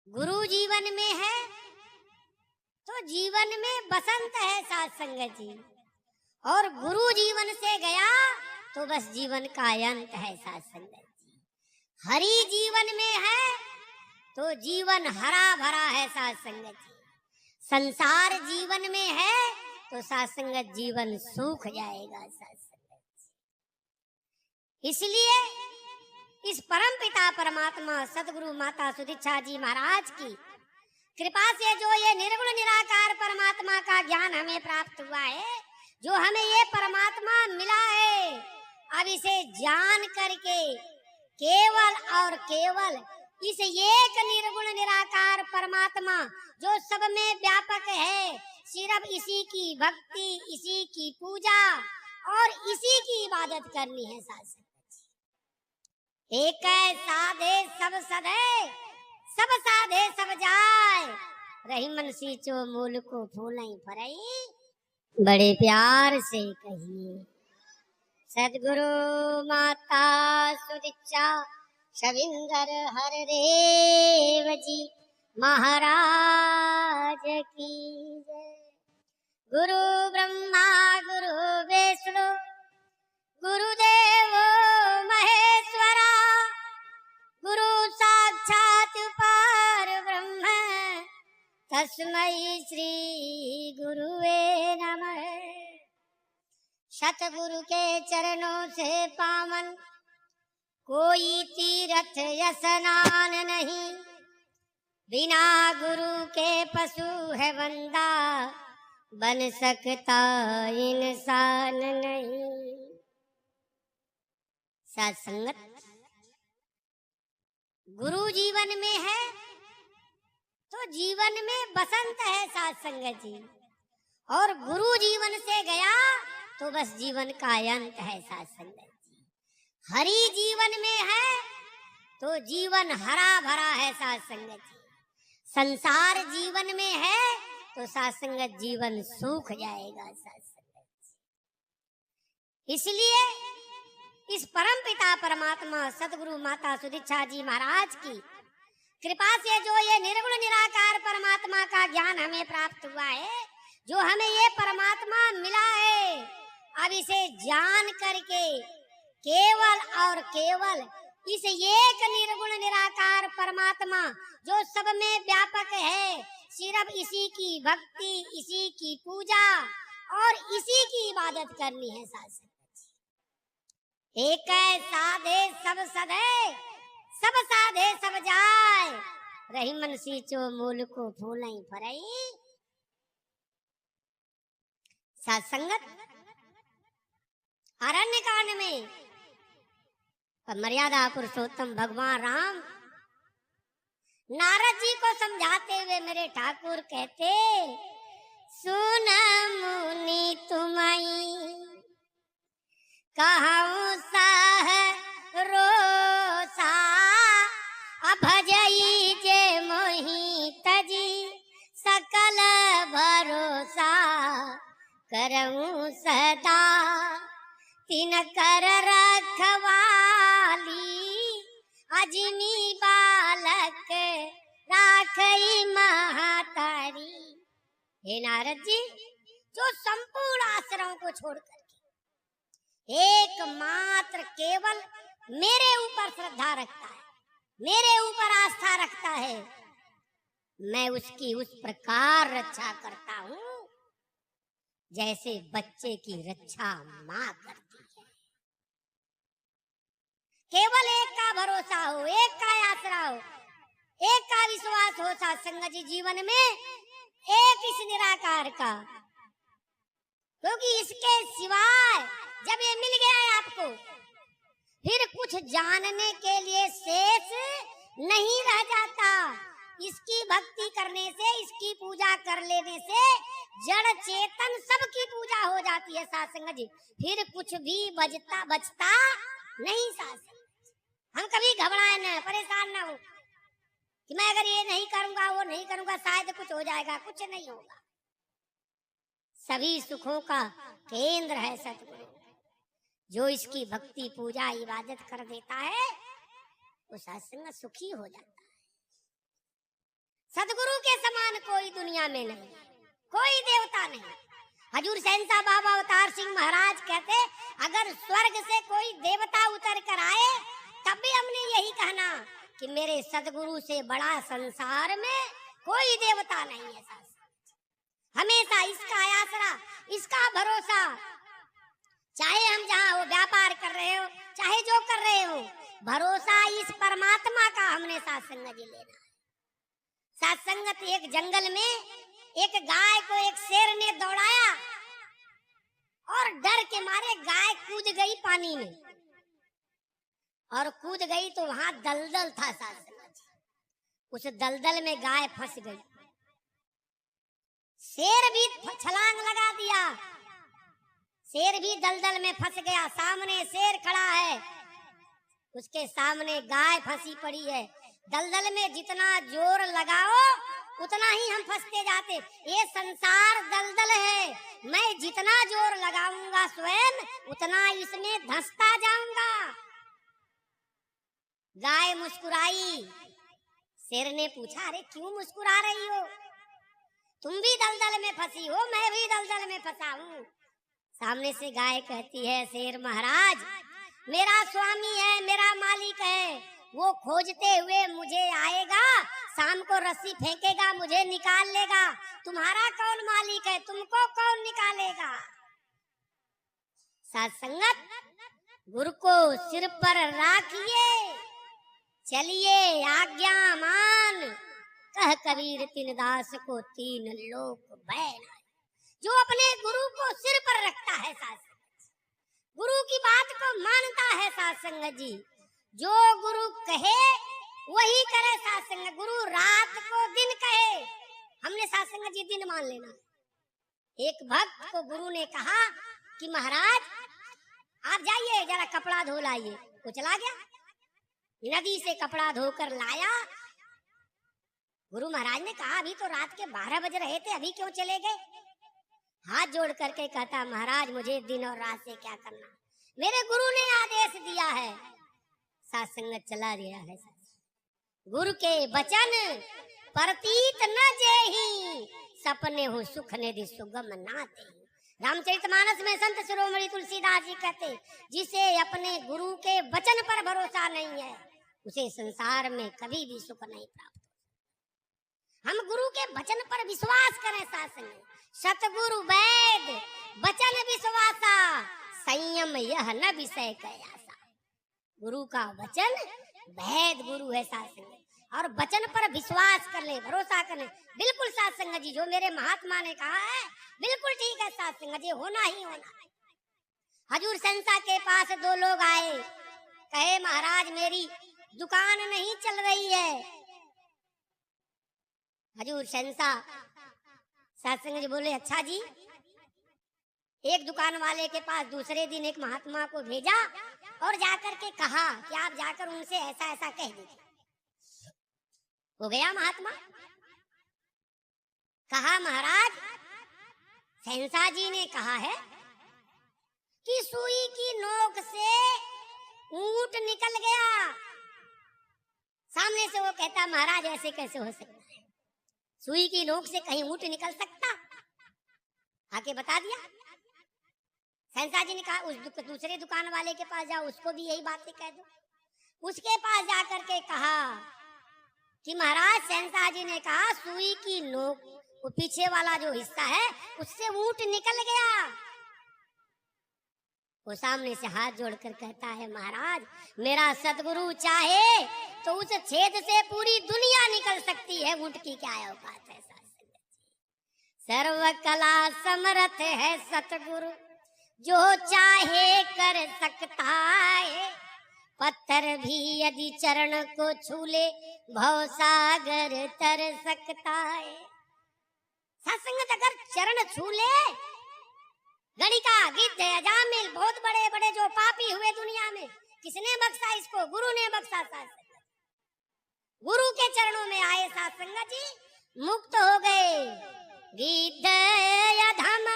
गुरु जीवन में है तो जीवन में बसंत है साथ संगत जी, और गुरु जीवन से गया तो बस जीवन का अंत है साथ संगत जी। हरि जीवन में है तो जीवन हरा भरा है साथ संगत जी। संसार जीवन में है तो साथ संगत जीवन सूख जाएगा साथ संगत जी। इसलिए इस परम पिता परमात्मा सदगुरु माता सुदीक्षा जी महाराज की कृपा से जो ये निर्गुण निराकार परमात्मा का ज्ञान हमें प्राप्त हुआ है, जो हमें ये परमात्मा मिला है, अब इसे जान करके केवल और केवल इस एक निर्गुण निराकार परमात्मा जो सब में व्यापक है, सिर्फ इसी की भक्ति, इसी की पूजा और इसी की इबादत करनी है साथ। एक साधे सब सधे, सब साधे सब जाए, रही मन सींचो मूल को फूलई फरई, बड़े प्यार से कहिए सदगुरु माता सुदीक्षा शविंदर हरदेव जी महाराज की जय। गुरु ब्रह्मा गुरु विष्णु गुरुदेव महेश्वरा, गुरु साक्षात पार ब्रह्म तस्मै श्री गुरुवे नमः। सतगुरु के चरणों से पावन कोई तीर्थ स्नान नहीं, बिना गुरु के पशु है बंदा, बन सकता इंसान नहीं। साथ संगत गुरु जीवन में है तो जीवन में बसंत है साथ संगत जी, और गुरु जीवन से गया तो बस जीवन का अंत है साथ संगत जी। हरि जीवन में है तो जीवन हरा भरा है साथ संगत जी। संसार जीवन में है तो साथ संगत जीवन सूख जाएगा साथ संगत जी। इसलिए इस परम पिता परमात्मा सदगुरु माता सुदीक्षा जी महाराज की कृपा से जो ये निर्गुण निराकार परमात्मा का ज्ञान हमें प्राप्त हुआ है, जो हमें ये परमात्मा मिला है, अब इसे जान करके केवल और केवल इस एक निर्गुण निराकार परमात्मा जो सब में व्यापक है, सिर्फ इसी की भक्ति, इसी की पूजा और इसी की इबादत करनी है साथ। एक साधे सब सधे, सब साधे सब जाए, रही मन सींचो मूल को फूलई फरई। साथ संगत अरण्य कांड में मर्यादा पुरुषोत्तम भगवान राम नारद जी को समझाते हुए मेरे ठाकुर कहते, सुन मुनि तुम्हारी कहूँ साह रोसा, अभजई जे मोहि तजी सकल भरोसा, करऊँ सदा तिन कर रखवाली, अजनी बालक राखई महातारी। हे नारद जी, जो संपूर्ण आश्रमों को छोड़कर एकमात्र केवल मेरे ऊपर श्रद्धा रखता है, मेरे ऊपर आस्था रखता है, मैं उसकी उस प्रकार रक्षा करता हूँ जैसे बच्चे की रक्षा माँ करती है। केवल एक का भरोसा हो, एक का आसरा हो, एक का विश्वास हो साथ संगत जी जीवन में, एक इस निराकार का, क्योंकि इसके सिवाय जब ये मिल गया है आपको, फिर कुछ जानने के लिए शेष नहीं रह जाता। इसकी भक्ति करने से, इसकी पूजा कर लेने से जड़ चेतन सबकी पूजा हो जाती है साथ संगत जी, फिर कुछ भी बचता नहीं साथ संगत। हम कभी घबराए न, परेशान न हो कि मैं अगर ये नहीं करूंगा, वो नहीं करूंगा, शायद कुछ हो जाएगा, कुछ नहीं होगा। सभी सुखों का केंद्र है सतगुरु, जो इसकी भक्ति पूजा इबादत कर देता है वो सत्संग सुखी हो जाता है। सदगुरु के समान कोई दुनिया में नहीं, कोई देवता नहीं। हजूर शहंशाह बाबा अवतार सिंह महाराज कहते, अगर स्वर्ग से कोई देवता उतर कर आए तब भी हमने यही कहना कि मेरे सदगुरु से बड़ा संसार में कोई देवता नहीं है। हमेशा इसका आसरा, इसका भरोसा, चाहे हम जहाँ हो व्यापार कर रहे हो, चाहे जो कर रहे हो, भरोसा इस परमात्मा का हमने सत्संग जी लेना है। सत्संगत एक जंगल में एक गाय को एक शेर ने दौड़ाया और डर के मारे गाय कूद गई पानी में, और कूद गई तो वहां दलदल था सत्संग जी, उस दलदल में गाय फंस गई। शेर भी छलांग लगा दिया, शेर भी दलदल में फंस गया। सामने शेर खड़ा है, उसके सामने गाय फंसी पड़ी है। दलदल में जितना जोर लगाओ उतना ही हम फंसते जाते। ये संसार दलदल है, मैं जितना जोर लगाऊंगा स्वयं उतना इसमें धंसता जाऊंगा। गाय मुस्कुराई। शेर ने पूछा, अरे क्यों मुस्कुरा रही हो? तुम भी दलदल में फंसी हो, मैं भी दलदल में फंसा हूँ। सामने से गाय कहती है, शेर महाराज मेरा स्वामी है, मेरा मालिक है, वो खोजते हुए मुझे आएगा, शाम को रस्सी फेंकेगा, मुझे निकाल लेगा। तुम्हारा कौन मालिक है, तुमको कौन निकालेगा? सत्संगत, गुरु को सिर पर राखिए, चलिए आज्ञा मान, कह कबीर तीन दास को तीन लोक बैन। जो अपने गुरु को सिर पर रखता है सत्संगत, गुरु की बात को मानता है सत्संगत जी, जो गुरु कहे वही करे सत्संग। गुरु रात को दिन कहे, हमने सत्संगत जी दिन मान लेना। एक भक्त को गुरु ने कहा कि महाराज आप जाइए जरा कपड़ा धो लाइए। वो चला गया, नदी से कपड़ा धोकर लाया। गुरु महाराज ने कहा अभी तो रात के 12 बज रहे थे, अभी क्यों चले गए? हाथ जोड़ करके कहता, महाराज मुझे दिन और रात से क्या करना, मेरे गुरु ने आदेश दिया है। सत्संगत चला गया है। गुरु के वचन प्रतीत न जेहि, सपने हो सुख निधि सुगम ना देहि। रामचरितमानस में संत शिरोमणि तुलसीदास जी कहते, जिसे अपने गुरु के वचन पर भरोसा नहीं है उसे संसार में कभी भी सुख नहीं प्राप्त। हम गुरु के वचन पर विश्वास करें। सत्संग सतगुरु वैद वचन विश्वासा, संयम यह न विषय कयासा। गुरु का वचन वैद गुरु है सत्संग, और वचन पर विश्वास कर ले, भरोसा कर ले। बिल्कुल सत्संग जी जो मेरे महात्मा ने कहा है बिल्कुल ठीक है। सत्संग जी होना ही होना। हजूर शहंशाह के पास 2 लोग आए, कहे महाराज मेरी दुकान नहीं चल रही है। हजूर शहंशाह सत्संग जी बोले, अच्छा जी। एक दुकान वाले के पास दूसरे दिन एक महात्मा को भेजा और जाकर के कहा कि आप जाकर उनसे ऐसा ऐसा कह दीजिए। हो गया महात्मा, कहा महाराज शहंशाह जी ने कहा है कि सुई की नोक से ऊंट निकल गया। सामने से वो कहता, महाराज ऐसे कैसे हो सकता है, सुई की नोक से कहीं ऊंट निकल सकता? आके बता दिया। शहंशाह जी ने कहा उस दूसरे दुकान वाले के पास जाओ, उसको भी यही बातें कह दो। उसके पास जाकर के कहा कि महाराज शहंशाह जी ने कहा सुई की नोक, वो पीछे वाला जो हिस्सा है उससे ऊंट निकल गया। वो सामने से हाथ जोड़कर कहता है, महाराज मेरा सतगुरु चाहे तो उस छेद से पूरी दुनिया निकल सकती है, ऊंट की क्या औकात है। सर्व कला समर्थ है सतगुरु, जो चाहे कर सकता है। पत्थर भी यदि चरण को छू ले, भव सागर तर सकता है। सत्संगत अगर चरण छू ले, गणिका गिद्ध अजामिल बहुत बड़े बड़े जो पापी हुए दुनिया में, किसने बख्शा इसको? गुरु ने बख्शा। सत्संगत गुरु के चरणों में आए सत्संगत जी मुक्त हो गए। गिद्ध अधम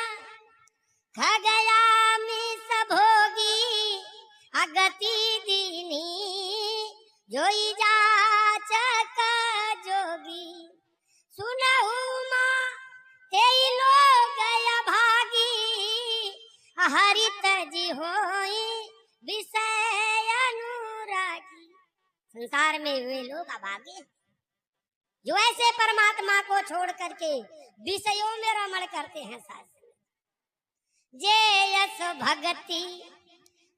खगयामी सभोगी, अगति दीनी जोई जाचक जोगी। सुनहु माँ तेई लोग भागी, हरित जी होई विषय अनुरागी। संसार में वे लोग अभागे जो ऐसे परमात्मा को छोड़ करके विषयों में रमण करते हैं। साथ जे यस भगति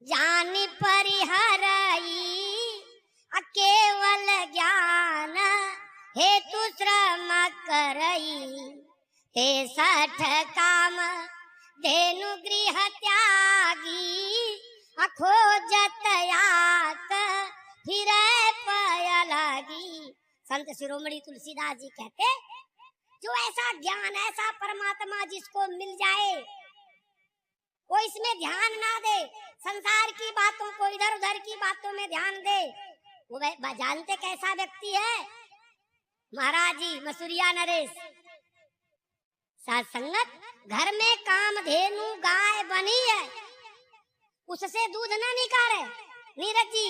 जानि परिहरई, केवल ज्ञान हेतु श्रम करई। हे सठ काम धेनु गृह त्यागी, खोजत यात फिर पय लागी। संत शिरोमणि तुलसीदास जी कहते, जो ऐसा ज्ञान, ऐसा परमात्मा जिसको मिल जाए, वो इसमें ध्यान ना दे, संसार की बातों को, इधर उधर की बातों में ध्यान दे, वो जानते कैसा व्यक्ति है? महाराज जी मसूरिया नरेश, साथ संगत घर में कामधेनु गाय बनी है, उससे दूध ना निकाले नीरज जी,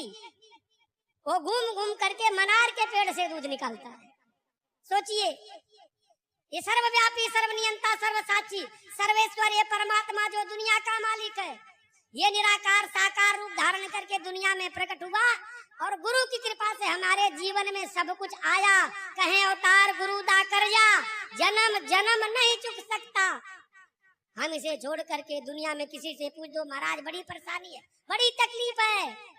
वो घूम घूम करके मनार के पेड़ से दूध निकालता है। सोचिए, ये सर्वव्यापी, सर्वनियंता, सर्वसाक्षी, सर्वेश्वर, ये परमात्मा जो दुनिया का मालिक है, ये निराकार साकार रूप धारण करके दुनिया में प्रकट हुआ और गुरु की कृपा से हमारे जीवन में सब कुछ आया। कहें अवतार गुरु दा कर जा, जन्म जन्म नहीं चुक सकता। हम इसे छोड़ करके दुनिया में किसी से पूछ दो, महाराज बड़ी परेशानी है, बड़ी तकलीफ है,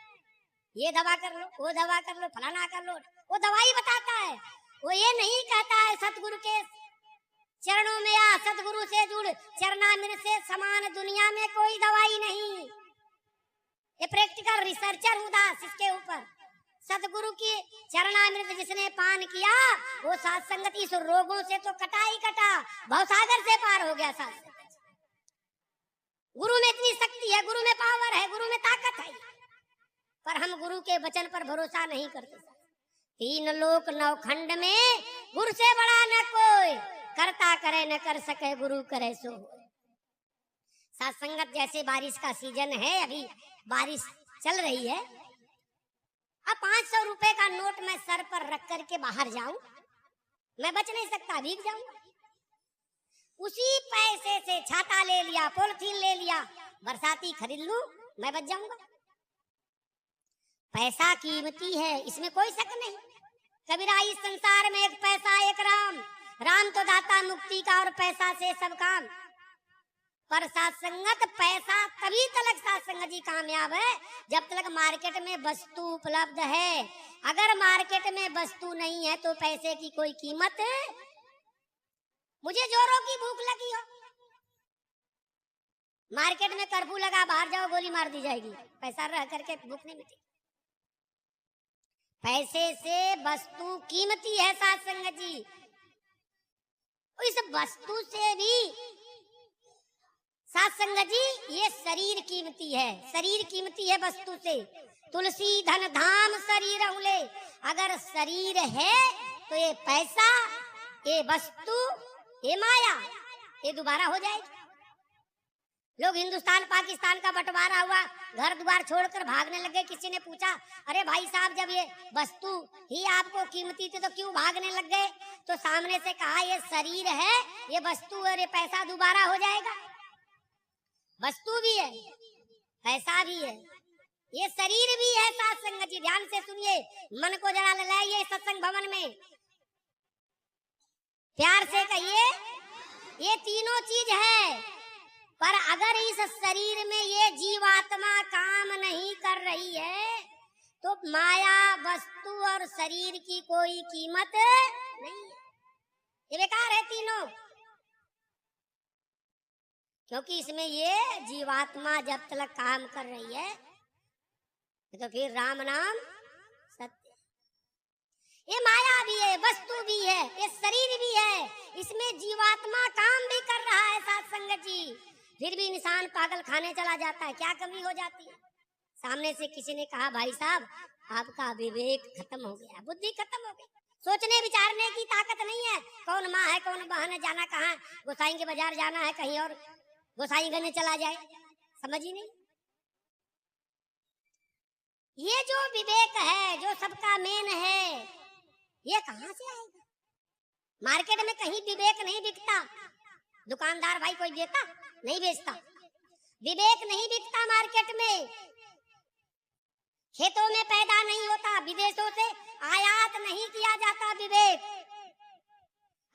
ये दवा कर लो, वो दवा कर लो, फलाना कर लो, वो दवाई बताता है। वो ये नहीं कहता है सतगुरु के चरणों में आ, सतगुरु से जुड़, चरणामृत से समान दुनिया में कोई दवाई नहीं। ये प्रैक्टिकल रिसर्चर हूँ दास इसके ऊपर। सतगुरु की चरणामृत जिसने पान किया, वो साथ संगत इस रोगों से तो कटा ही कटा, भवसागर से पार हो गया। साथ गुरु में इतनी शक्ति है, गुरु में पावर है, गुरु में ताकत है, पर हम गुरु के वचन पर भरोसा नहीं करते। तीन लोक नौ खंड में गुरु से बड़ा न कोई, करता करे न कर सके गुरु करे सो। साथ संगत जैसे बारिश का सीजन है, अभी बारिश चल रही है, अब 500 रुपए का नोट मैं सर पर रख करके बाहर जाऊं, मैं बच नहीं सकता, भीग जाऊंगा। उसी पैसे से छाता ले लिया, पॉलिथीन ले लिया, बरसाती खरीद लूं, मैं बच जाऊंगा। पैसा कीमती है, इसमें कोई शक नहीं। कबीरा इस संसार में एक पैसा एक राम, राम तो दाता मुक्ति का और पैसा से सब काम। पर साथ संगत पैसा तभी तक साथ संगत जी कामयाब है जब तक मार्केट में वस्तु उपलब्ध है। अगर मार्केट में वस्तु नहीं है तो पैसे की कोई कीमत। मुझे जोरों की भूख लगी हो, मार्केट में कर्फ्यू लगा, बाहर जाओ गोली मार दी जाएगी, पैसा रह करके भूख नहीं मिटी। पैसे से वस्तु कीमती है साथ संगत जी, इस वस्तु से भी साथ संगत जी ये शरीर कीमती है, शरीर कीमती है वस्तु से। तुलसी धन धाम शरीर हुले, अगर शरीर है तो ये पैसा, ये वस्तु, ये माया, ये दोबारा हो जाएगी। लोग हिंदुस्तान पाकिस्तान का बंटवारा हुआ, घर द्वार छोड़कर भागने लगे। किसी ने पूछा, अरे भाई साहब जब ये वस्तु ही आपको कीमती थी तो क्यों भागने लग गए? तो सामने से कहा, ये शरीर है, ये वस्तु और ये पैसा दोबारा हो जाएगा। वस्तु भी है, पैसा भी है, ये शरीर भी है। साथ संगत जी ध्यान से सुनिए, मन को जरा लाइए सत्संग भवन में, प्यार से कहिए, ये तीनों चीज है। पर अगर इस शरीर में ये जीवात्मा काम नहीं कर रही है तो माया, वस्तु और शरीर की कोई कीमत नहीं है, ये बेकार है तीनों। क्योंकि इसमें ये जीवात्मा जब तक काम कर रही है तो फिर राम नाम सत्य। ये माया भी है, वस्तु भी है, ये शरीर भी है, इसमें जीवात्मा काम भी कर रहा है साथ संगत जी, फिर भी इंसान पागल खाने चला जाता है। क्या कमी हो जाती है? सामने से किसी ने कहा, भाई साहब आपका विवेक खत्म हो गया, बुद्धि खत्म हो गई, सोचने विचारने की ताकत नहीं है। कौन माँ है, कौन बहन है, जाना कहाँ है, गोसाई के बाजार जाना है, कहीं और गोसाईगंज चला जाए, समझ ही नहीं। ये जो विवेक है, जो सबका मेन है, ये कहाँ से आएगा? मार्केट में कहीं विवेक नहीं बिकता। दुकानदार भाई कोई बेचता नहीं, बेचता। विवेक नहीं बिकता मार्केट में। खेतों में पैदा नहीं होता, विदेशों से आयात नहीं किया जाता विवेक।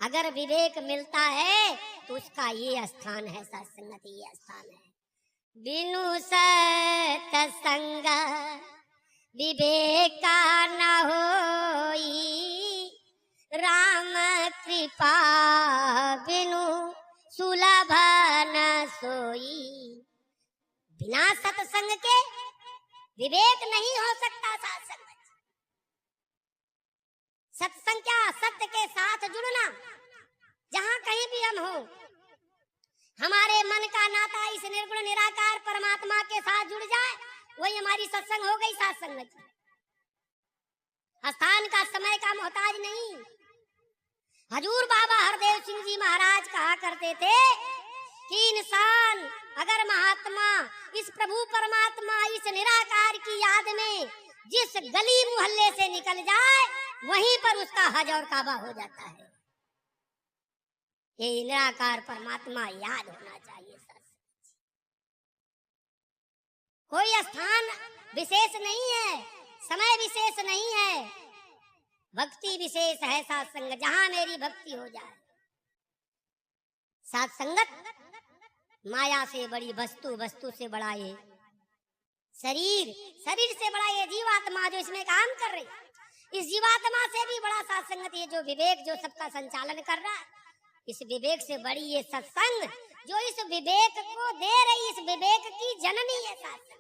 अगर विवेक मिलता है तो उसका ये स्थान है, सत्संगत ये स्थान है। बिनु सत्संग विवेका न होई, राम कृपा बिनु सुलभ न सोई। बिना सत्संग के विवेक नहीं हो सकता। सत्संग क्या? सत्य के साथ जुड़ना। जहां कहीं भी हम हो, हमारे मन का नाता इस निर्गुण निराकार परमात्मा के साथ जुड़ जाए, वही हमारी सत्संग हो गई। सत्संग स्थान का, समय का मोहताज नहीं। हजूर बाबा हरदेव सिंह जी महाराज कहा करते थे कि इंसान अगर महात्मा इस प्रभु परमात्मा इस निराकार की याद में जिस गली मोहल्ले से निकल जाए, वहीं पर उसका हज और काबा हो जाता है। ये निराकार परमात्मा याद होना चाहिए। कोई स्थान विशेष नहीं है, समय विशेष नहीं है, भक्ति विशेष है। सत्संग जहां मेरी भक्ति हो जाए। सत्संगत माया से बड़ी वस्तु, वस्तु से बड़ा ये शरीर, शरीर से बड़ा ये जीवात्मा जो इसमें काम कर रही, इस जीवात्मा से भी बड़ा सत्संगत ये जो विवेक जो सबका संचालन कर रहा है, इस विवेक से बड़ी ये सत्संग जो इस विवेक को दे रही, इस विवेक की जननी है सत्संग।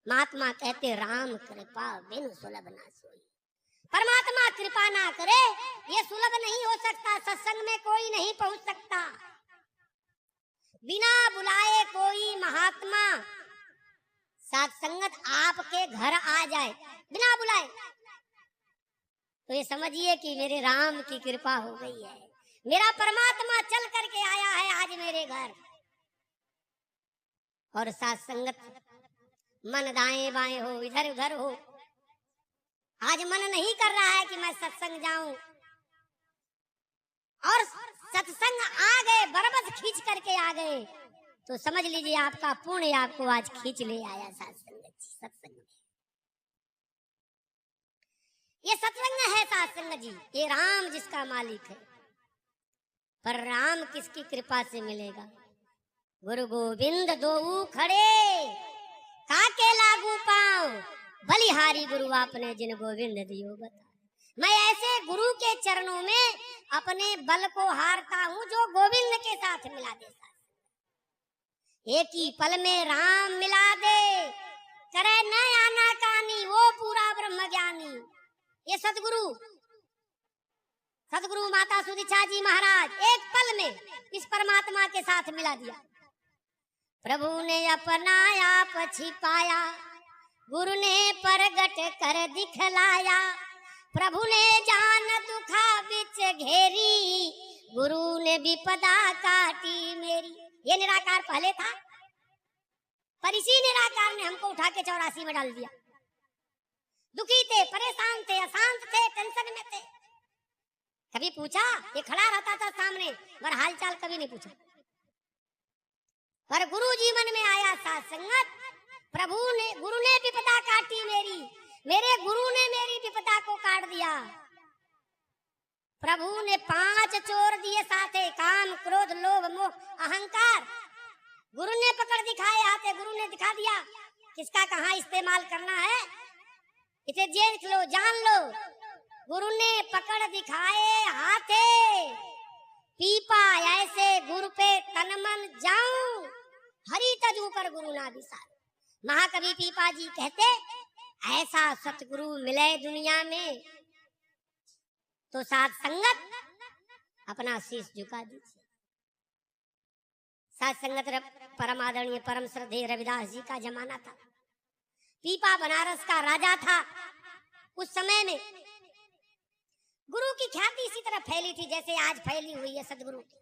महात्मा कहते राम कृपा बिनु सुलभ ना सोई। परमात्मा कृपा ना करे ये सुलभ नहीं हो सकता। सत्संग में कोई नहीं पहुंच सकता। बिना बुलाए कोई महात्मा सत्संगत आपके घर आ जाए बिना बुलाए, तो ये समझिए कि मेरे राम की कृपा हो गई है। मेरा परमात्मा चल करके आया है आज मेरे घर। और सत्संगत मन दाएं बाएं हो, इधर उधर हो। आज मन नहीं कर रहा है कि मैं सत्संग जाऊं, और सत्संग आ गए, बरबस खींच करके आ गए, तो समझ लीजिए आपका पुण्य आपको आज खींच ले आया सत्संग। ये सत्संग है सत्संग जी, ये राम जिसका मालिक है। पर राम किसकी कृपा से मिलेगा? गुरु गोविंद दो खड़े काके लागू पाओ, बलिहारी गुरु आपने जिन गोविंद दियो बता। मैं ऐसे गुरु के चरणों में अपने बल को हारता हूँ जो गोविंद के साथ मिला दे। एक ही पल में राम मिला दे, करे न आना कानी वो पूरा ब्रह्म ज्ञानी। ये सतगुरु माता सुदीक्षा जी महाराज एक पल में इस परमात्मा के साथ मिला दिया। प्रभु ने अपना आप छिपाया, गुरु ने प्रगट कर दिखलाया। प्रभु ने जान दुखा बिच घेरी, गुरु ने विपदा काटी मेरी। ये निराकार पहले था, पर इसी निराकार ने हमको उठा के 84 में डाल दिया। दुखी थे, परेशान थे, अशांत थे, टेंशन में थे। कभी पूछा? ये खड़ा रहता था सामने, पर हालचाल कभी नहीं पूछा। पर गुरु जीवन में आया सत्संगत, गुरु ने विपदा काटी मेरी, मेरे गुरु ने मेरी विपदा को काट दिया। प्रभु ने 5 चोर दिए साथे, काम क्रोध लोभ मोह अहंकार। गुरु ने पकड़ दिखाए हाथे, गुरु ने दिखा दिया किसका कहाँ इस्तेमाल करना है, इसे देख लो जान लो। गुरु ने पकड़ दिखाए हाथे, पीपा ऐसे गुरु पे तन मन जाऊं, हरि तजू कर गुरु ना विसार। महाकवि पीपा जी कहते ऐसा सतगुरु मिले दुनिया में तो साथ संगत अपना शीश झुका दीजिए। साथ संगत परम आदरणीय परम श्रद्धेय रविदास जी का जमाना था। पीपा बनारस का राजा था। उस समय में गुरु की ख्याति इसी तरह फैली थी जैसे आज फैली हुई है सदगुरु की।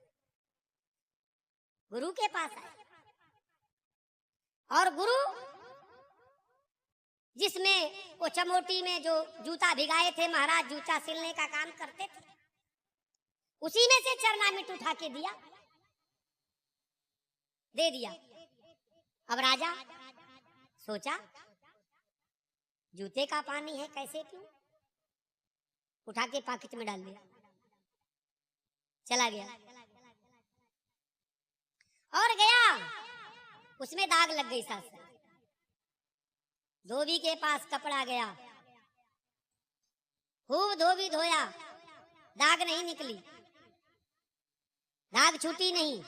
गुरु के पास आए और गुरु जिसमें वो चमोटी में जो जूता भिगाए थे, महाराज जूता सिलने का काम करते थे। उसी में से चरणामृत उठा के दिया, दे दिया। अब राजा सोचा जूते का पानी है, कैसे पीऊं? उठा के पॉकेट में डाल दिया, चला गया और गया, उसमें दाग लग गई। सास धोबी के पास कपड़ा गया, खूब धोबी धोया, दाग नहीं निकली, दाग छूटी नहीं।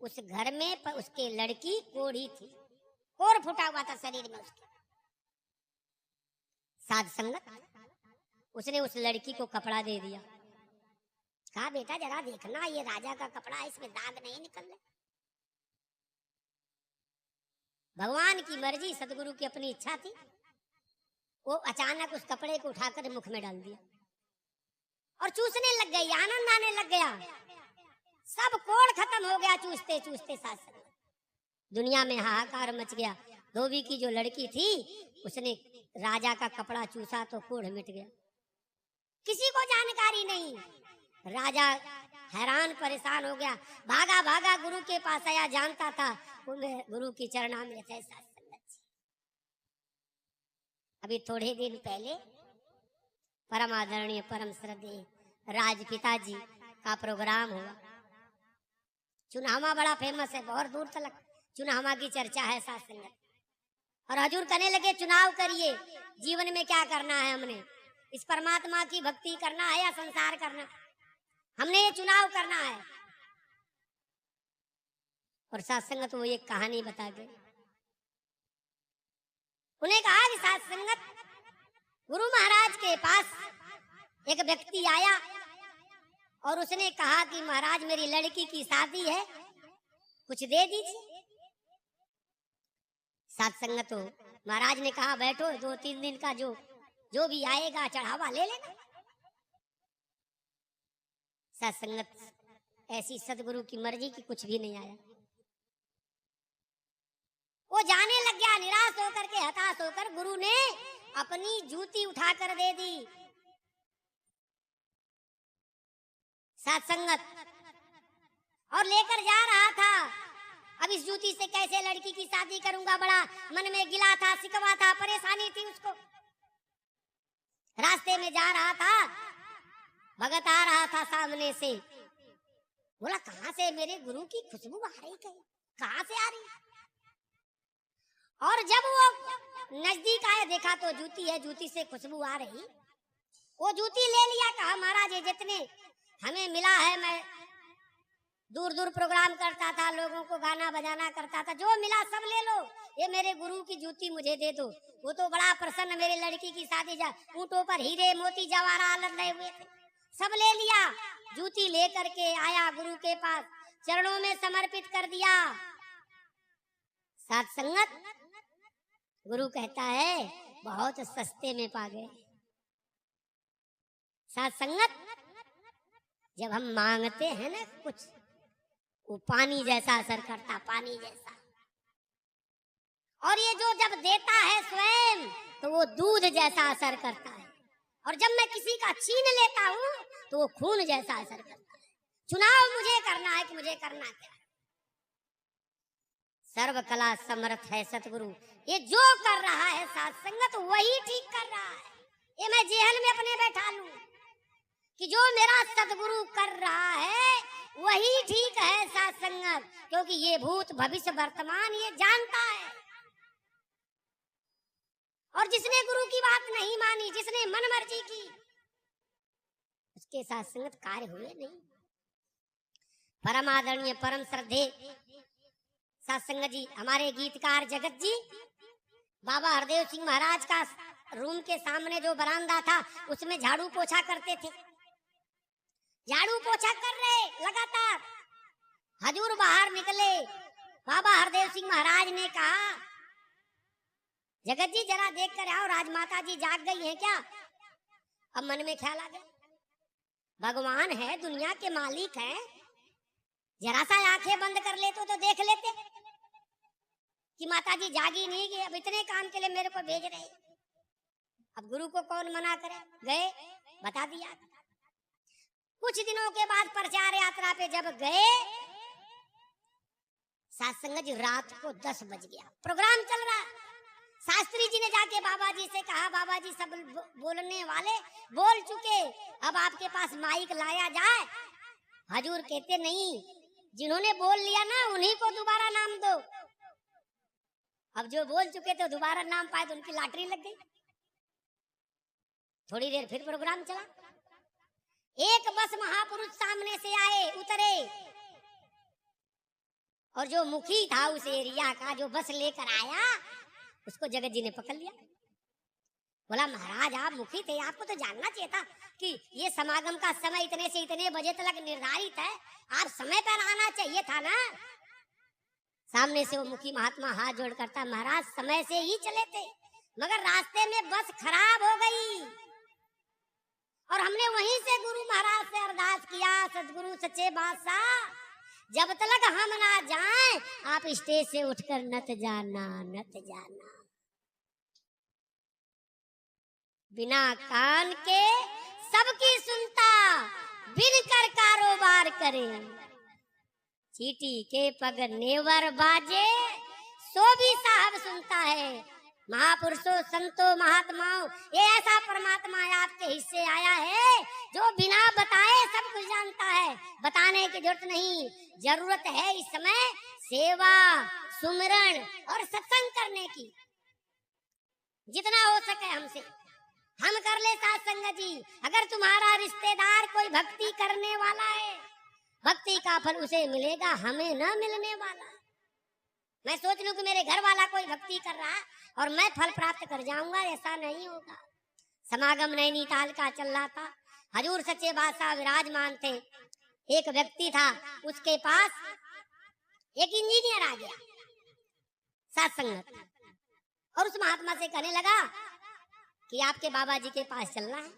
उस घर में उसके लड़की कोढ़ी थी, कोढ़ फूटा हुआ था शरीर में उसके। साध संगत उसने उस लड़की को कपड़ा दे दिया, कहा बेटा जरा देखना, ये राजा का कपड़ा है, इसमें दाग नहीं निकल रहे। भगवान की मर्जी, सदगुरु की अपनी इच्छा थी, वो अचानक उस कपड़े को उठाकर मुख में डाल दिया और चूसने लग गई, आनंद आने लग गया, सब कोढ़ खत्म हो गया चूसते चूसते। साथ दुनिया में हाहाकार मच गया। धोबी की जो लड़की थी उसने राजा का कपड़ा चूसा तो कोढ़ मिट गया, किसी को जानकारी नहीं। राजा हैरान परेशान हो गया, भागा भागा गुरु के पास आया, जानता था वो गुरु की चरणामृत है। साथ संगत अभी थोड़े दिन पहले परम आदरणीय परम श्रद्धेय राजपिता जी का प्रोग्राम हुआ। चुनावा बड़ा फेमस है, बहुत दूर तक चुनावा की चर्चा है। साथ संगत और हजूर कहने लगे चुनाव करिए, जीवन में क्या करना है, हमने इस परमात्मा की भक्ति करना है या संसार करना, हमने ये चुनाव करना है। और साथ संगत वो एक कहानी बता गए, उन्हें कहा कि साथ संगत गुरु महाराज के पास एक व्यक्ति आया और उसने कहा कि महाराज मेरी लड़की की शादी है, कुछ दे दीजिए। साथ संगत हो महाराज ने कहा बैठो, 2-3 दिन का जो भी आएगा चढ़ावा ले लेना। साथ संगत ऐसी सदगुरु की मर्जी की कुछ भी नहीं आया। वो जाने लग गया, निराश होकर के, हताश होकर। गुरु ने अपनी जूती उठाकर दे दी। साथ संगत और लेकर जा रहा था। अब इस जूती से कैसे लड़की की शादी करूंगा, बड़ा मन में गिला था, शिकवा था, परेशानी थी उसको। रास्ते में जा रहा था, भगत आ रहा था सामने से, बोला कहां से मेरे गुरु की खुशबू आ रही, कहां से आ रही। और जब वो नजदीक आया देखा तो जूती है, जूती से खुशबू आ रही। वो जूती ले लिया, कहा महाराज ये जितने हमें मिला है, मैं दूर दूर प्रोग्राम करता था, लोगों को गाना बजाना करता था, जो मिला सब ले लो, ये मेरे गुरु की जूती मुझे दे दो। वो तो बड़ा प्रसन्न, मेरे लड़की की शादी ऊंटों पर हीरे मोती जवाहरात लगे हुए थे, सब ले लिया। जूती लेकर के आया गुरु के पास, चरणों में समर्पित कर दिया। साथ संगत गुरु कहता है बहुत सस्ते में पा गए। साथ संगत जब हम मांगते हैं ना कुछ, वो पानी जैसा असर करता, पानी जैसा। और ये जो जब देता है स्वयं तो वो दूध जैसा असर करता है, और जब मैं किसी का छीन लेता हूँ तो वो खून जैसा असर करता है। चुनाव मुझे करना है कि मुझे करना क्या। सर्व कला समर्थ है सतगुरु, ये जो कर रहा है साथ संगत वही ठीक कर रहा है। ये मैं जेहल में अपने बैठा लूं कि जो मेरा सतगुरु कर रहा है वही ठीक है साथ संगत, क्योंकि ये भूत भविष्य वर्तमान ये जानता है। और जिसने गुरु की बात नहीं मानी, जिसने मन मर्जी की, उसके साथ संगत कार्य हुए नहीं। परम आदरणीय परम श्रद्धेय साथ संगत जी, हमारे गीतकार जगत जी बाबा हरदेव सिंह महाराज का रूम के सामने जो बरामदा था उसमें झाड़ू पोछा करते थे। झाड़ू पोछा कर रहे लगातार, हजूर बाहर निकले। बाबा हरदेव सिंह महाराज ने कहा जगत जी जरा देख कर आओ, राजमाता जी जाग गई हैं क्या। अब मन में ख्याल आ गया, भगवान है, दुनिया के मालिक हैं, जरा सा आंखें बंद कर लेते तो देख लेते कि माता जी जागी नहीं, गई अब इतने काम के लिए मेरे को भेज रहे। अब गुरु को कौन मना करे, गए बता दिया। कुछ दिनों के बाद प्रचार यात्रा पे जब गए, साथ संगत जी, रात को 10 बज गया, प्रोग्राम चल रहा। शास्त्री जी ने जाके बाबा जी से कहा, बाबा जी सब बोलने वाले बोल चुके, अब आपके पास माइक लाया जाए। हजूर कहते नहीं, जिन्होंने बोल लिया ना उन्हीं को दोबारा नाम दो। अब जो बोल चुके तो दोबारा नाम पाए तो उनकी लॉटरी लग गई। थोड़ी देर फिर प्रोग्राम चला। एक बस महापुरुष सामने से आए, उतरे, और जो मुखी था उस एरिया का, जो बस लेकर आया, उसको जगत जी ने पकड़ लिया। बोला, महाराज आप मुखी थे, आपको तो जानना चाहिए था कि ये समागम का समय इतने से इतने बजे तक निर्धारित है, आप समय पर आना चाहिए था ना। सामने से वो मुखी महात्मा हाथ जोड़ करता, महाराज समय से ही चले थे, मगर रास्ते में बस खराब हो गई और हमने वहीं से गुरु महाराज से अरदास किया, सदगुरु सच्चे बादशाह जब तक हम ना जाएं आप स्टेज से उठकर नत जाना, नत जाना। बिना कान के सबकी सुनता, बिन कर कारोबार करे। चीटी के पग नेवर बाजे, सो भी साहब सुनता है। महापुरुषों, संतों, महात्माओं, ये ऐसा परमात्मा आपके हिस्से आया है जो बिना बताए सब कुछ जानता है। बताने की जरूरत नहीं, जरूरत है इस समय सेवा, सुमिरन और सत्संग करने की। जितना हो सके हमसे हम कर ले। साथ संगत जी, अगर तुम्हारा रिश्तेदार कोई भक्ति करने वाला है, भक्ति का फल उसे मिलेगा, हमें न मिलने वाला। मैं सोच लूं कि मेरे घर वाला कोई भक्ति कर रहा और मैं फल प्राप्त कर जाऊंगा, ऐसा नहीं होगा। समागम नैनीताल का चल रहा था, हजूर सच्चे बादशाह विराजमान थे। एक व्यक्ति था, उसके पास एक इंजीनियर आ गया साथ संगत, और उस महात्मा से कहने लगा कि आपके बाबा जी के पास चलना है।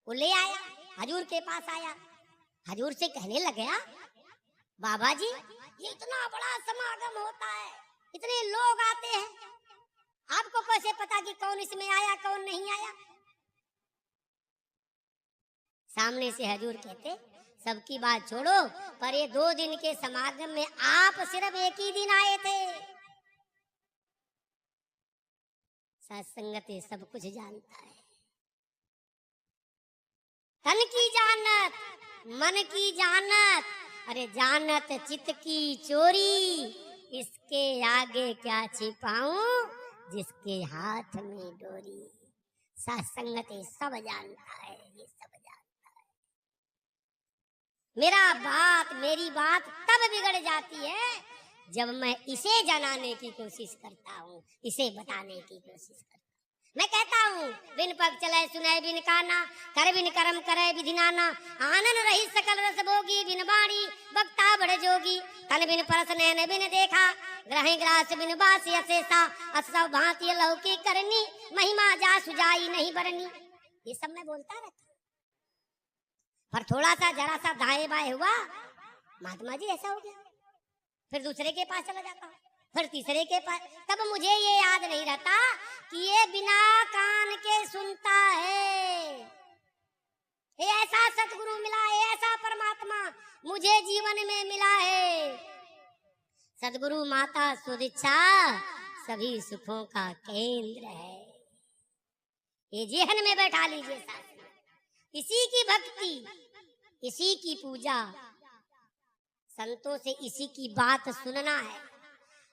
वो ले आया, हजूर के पास आया, हजूर से कहने लगा, बाबा जी ये इतना बड़ा समागम होता है, इतने लोग आते हैं, आपको कैसे पता कि कौन इसमें आया कौन नहीं आया? सामने से हजूर कहते, सबकी बात छोड़ो, पर ये 2 दिन के समागम में आप सिर्फ एक ही दिन आए थे। सत्संगत सब कुछ जानता है। तन की जानत, मन की जानत, अरे जानत चित्त की चोरी, इसके आगे क्या छिपाऊं जिसके हाथ में डोरी। सत्संगत सब जानता है, ये सब जानता है। मेरी बात तब बिगड़ जाती है जब मैं इसे जनाने की कोशिश करता हूँ, इसे बताने की कोशिश करता हूँ। मैं कहता हूँ, बिन पग चले सुने बिन काना, कर बिन कर्म करे विधि नाना, आनंद रही सकल रस भोगी, बिन बाणी बक्ता बड़ जोगी, तन बिन परस नैन बिन देखा, ग्रह ग्रास बिन बासी अशेषा, असव भांति लौकी करनी, महिमा जा सुजाई नहीं बरनी। ये सब मैं बोलता रहता, पर थोड़ा सा जरा सा दाएं बाएं हुआ, महात्मा जी ऐसा हो गया, फिर दूसरे के पास चला जाता, फिर तीसरे के पास। तब मुझे ये याद नहीं रहता कि ये बिना कान के सुनता है। ये ऐसा सतगुरु मिला है, ऐसा परमात्मा मुझे जीवन में मिला है। सतगुरु माता सुदीक्षा सभी सुखों का केंद्र है। ये जेहन में बैठा लीजिए साथ, इसी की भक्ति, इसी की पूजा, संतों से इसी की बात सुनना है।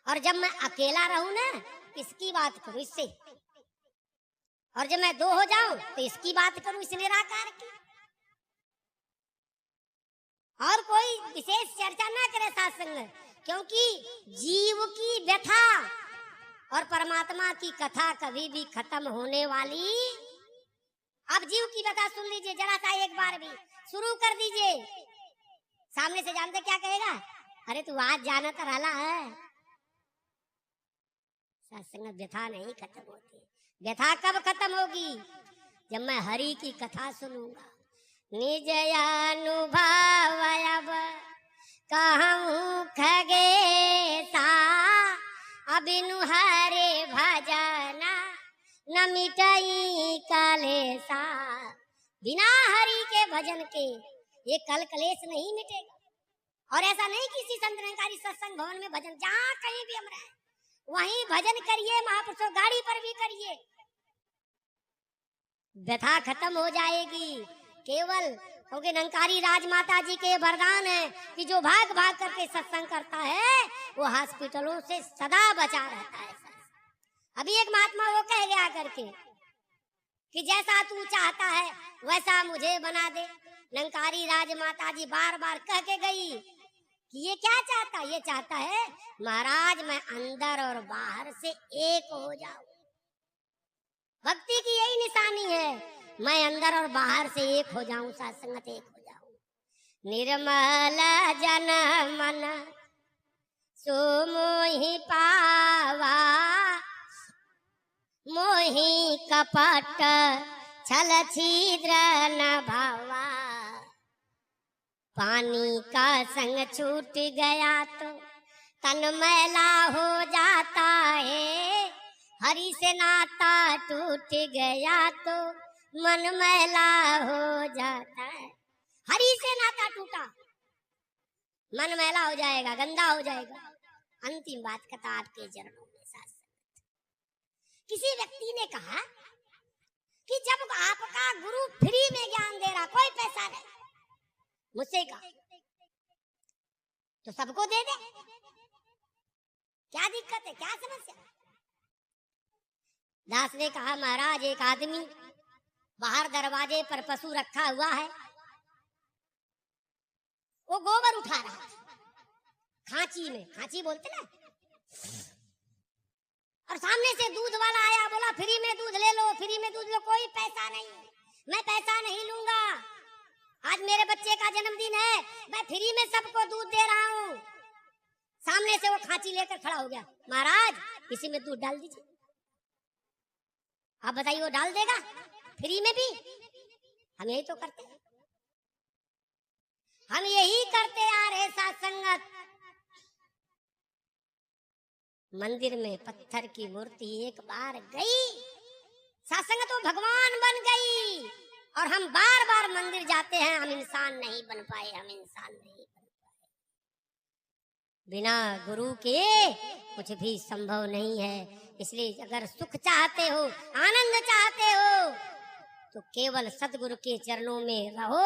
और जब मैं अकेला रहूं ना, इसकी बात करूं इससे, और जब मैं 2 हो जाऊं तो इसकी बात करूं इस निराकार की, और कोई विशेष चर्चा ना करे सत्संग, क्योंकि जीव की व्यथा और परमात्मा की कथा कभी भी खत्म होने वाली। अब जीव की व्यथा सुन लीजिए जरा सा, एक बार भी शुरू कर दीजिए। सामने से जानते क्या कहेगा, अरे तू आज जाना तो रहा है। सत्संग व्यथा नहीं खत्म होती। व्यथा कब खत्म होगी? जब मैं हरि की कथा सुनूंगा। निज अनुभव अब कहूं खगेसा, अबिनु हरे भजना न मिटई कलेसा। बिना हरि के भजन के ये कल कलेश नहीं मिटेगा। और ऐसा नहीं किसी संत निरंकारी सत्संग भवन में भजन, जहाँ कहीं भी हम रहे वहीं भजन करिए महापुरुषों, गाड़ी पर भी करिए, व्यथा खत्म हो जाएगी। केवल क्योंकि निरंकारी राजमाता जी के वरदान है कि जो भाग भाग करके सत्संग करता है वो हॉस्पिटलों से सदा बचा रहता है। अभी एक महात्मा वो कह गया करके कि जैसा तू चाहता है वैसा मुझे बना दे। निरंकारी राजमाता जी बार बार कह के गई कि ये क्या चाहता, ये चाहता है महाराज मैं अंदर और बाहर से एक हो जाऊं। भक्ति की यही निशानी है, मैं अंदर और बाहर से एक हो जाऊं, साथ संगत एक हो जाऊं। निर्मल जन मन सो मोहि पावा, मोहि कपट छल छिद्र न भावा। पानी का संग छूट गया तो तन मैला हो जाता है, हरि से नाता टूट गया तो मन मैला हो जाता है। हरि से नाता टूटा, मन मैला हो जाएगा, गंदा हो जाएगा। अंतिम बात कथा आपके चरणों में साथ। किसी व्यक्ति ने कहा कि जब आपका गुरु फ्री में ज्ञान दे रहा, कोई पैसा नहीं, मुझसे कहा तो सबको दे दे, क्या दिक्कत है, क्या समस्या। दास ने कहा महाराज एक आदमी बाहर दरवाजे पर पशु रखा हुआ है, वो गोबर उठा रहा था खांची में, खांची बोलते ना, और सामने से दूध वाला आया, बोला फ्री में दूध ले लो, फ्री में दूध लो। कोई पैसा नहीं, मैं पैसा नहीं लूंगा, आज मेरे बच्चे का जन्मदिन है, मैं फ्री में सबको दूध दे रहा हूँ। सामने से वो खांची लेकर खड़ा हो गया, महाराज इसी में दूध डाल दीजिए। आप बताइए वो डाल देगा फ्री में भी? हम यही तो करते हैं, हम यही करते आ रहे साथ संगत। मंदिर में पत्थर की मूर्ति एक बार गई, साथ संगत वो भगवान बन गई, और हम बार बार मंदिर जाते हैं, हम इंसान नहीं बन पाए, हम इंसान नहीं बन पाए। बिना गुरु के कुछ भी संभव नहीं है। इसलिए अगर सुख चाहते हो, आनंद चाहते हो, तो केवल सतगुरु के चरणों में रहो,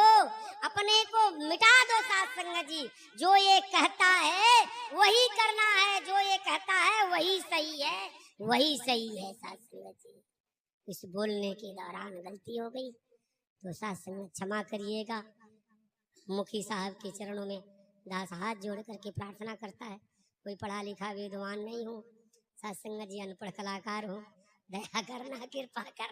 अपने को मिटा दो साथ संगत जी। जो ये कहता है वही करना है, जो ये कहता है वही सही है, वही सही है साथ संगत जी। इस बोलने के दौरान गलती हो गई तो साथ संगत क्षमा करिएगा। मुखी साहब के चरणों में दास हाथ जोड़ करके प्रार्थना करता है। कोई पढ़ा लिखा विद्वान नहीं हो, साथ संगत जी अनपढ़ कलाकार हो, दया करना, कृपा करना।